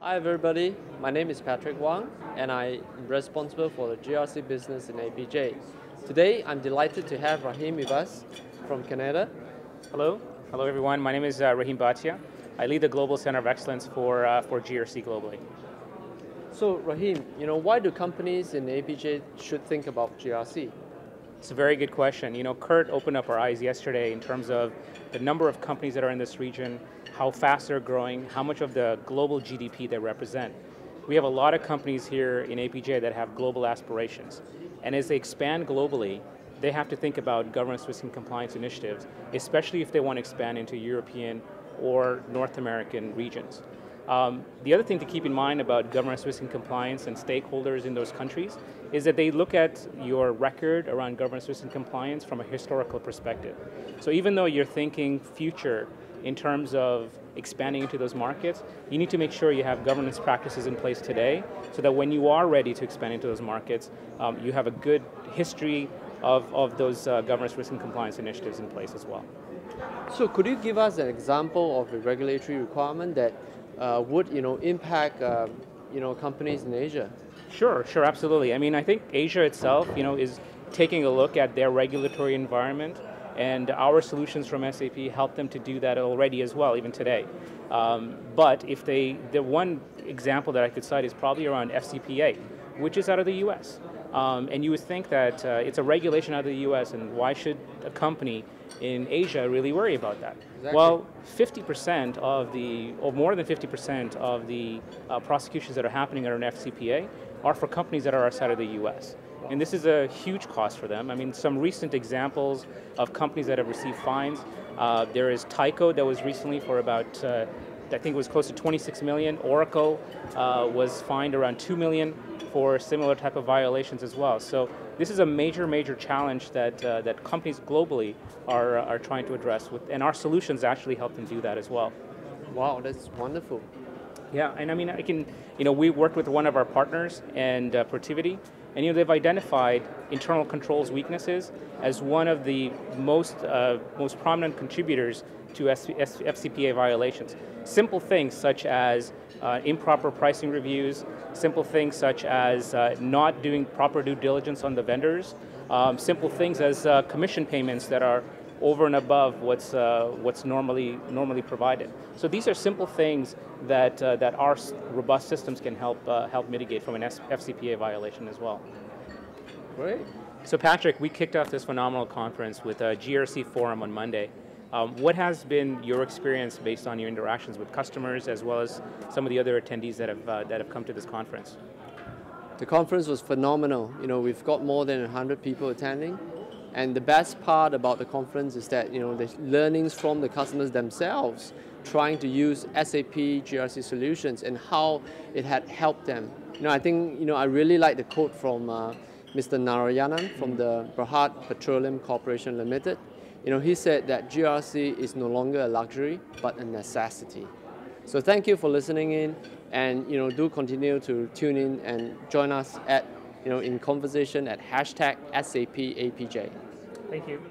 Hi everybody, my name is Patrick Wang and I'm responsible for the GRC business in APJ. Today I'm delighted to have Rahim with us from Canada. Hello. Hello everyone, my name is Rahim Bhatia. I lead the Global Center of Excellence for GRC globally. So Rahim, why do companies in APJ should think about GRC? It's a very good question. Kurt opened up our eyes yesterday in terms of the number of companies that are in this region, how fast they're growing, how much of the global GDP they represent. We have a lot of companies here in APJ that have global aspirations. And as they expand globally, they have to think about governance, risk, and compliance initiatives, especially if they want to expand into European or North American regions. The other thing to keep in mind about governance, risk, and compliance and stakeholders in those countries is that they look at your record around governance, risk, and compliance from a historical perspective. So even though you're thinking future in terms of expanding into those markets, you need to make sure you have governance practices in place today so that when you are ready to expand into those markets, you have a good history of those governance, risk, and compliance initiatives in place as well. So could you give us an example of a regulatory requirement that would impact companies in Asia? Sure, absolutely. I think Asia itself, is taking a look at their regulatory environment, and our solutions from SAP help them to do that already as well, even today. But if the one example that I could cite is probably around FCPA, which is out of the US. And you would think that it's a regulation out of the US, and why should a company in Asia really worry about that? Exactly. Well, 50% or more than 50% of the prosecutions that are happening under an FCPA are for companies that are outside of the US. And this is a huge cost for them. Some recent examples of companies that have received fines, there is Tyco that was recently for about, I think it was close to 26 million. Oracle was fined around 2 million for similar type of violations as well. So this is a major challenge that companies globally are trying to address, and our solutions actually help them do that as well. Wow, that's wonderful. Yeah, and we worked with one of our partners, and Protiviti, and they've identified internal controls weaknesses as one of the most prominent contributors to FCPA violations. Simple things such as improper pricing reviews, simple things such as not doing proper due diligence on the vendors, simple things as commission payments that are over and above what's normally provided. So these are simple things that our robust systems can help mitigate from an FCPA violation as well. Great. So Patrick, we kicked off this phenomenal conference with a GRC forum on Monday. What has been your experience based on your interactions with customers as well as some of the other attendees that have come to this conference? The conference was phenomenal. We've got more than 100 people attending. And the best part about the conference is that, the learnings from the customers themselves trying to use SAP GRC solutions and how it had helped them. I think, I really like the quote from Mr. Narayanan from the Bharat Petroleum Corporation Limited. He said that GRC is no longer a luxury, but a necessity. So thank you for listening in, and do continue to tune in and join us at in conversation at #SAPAPJ. Thank you.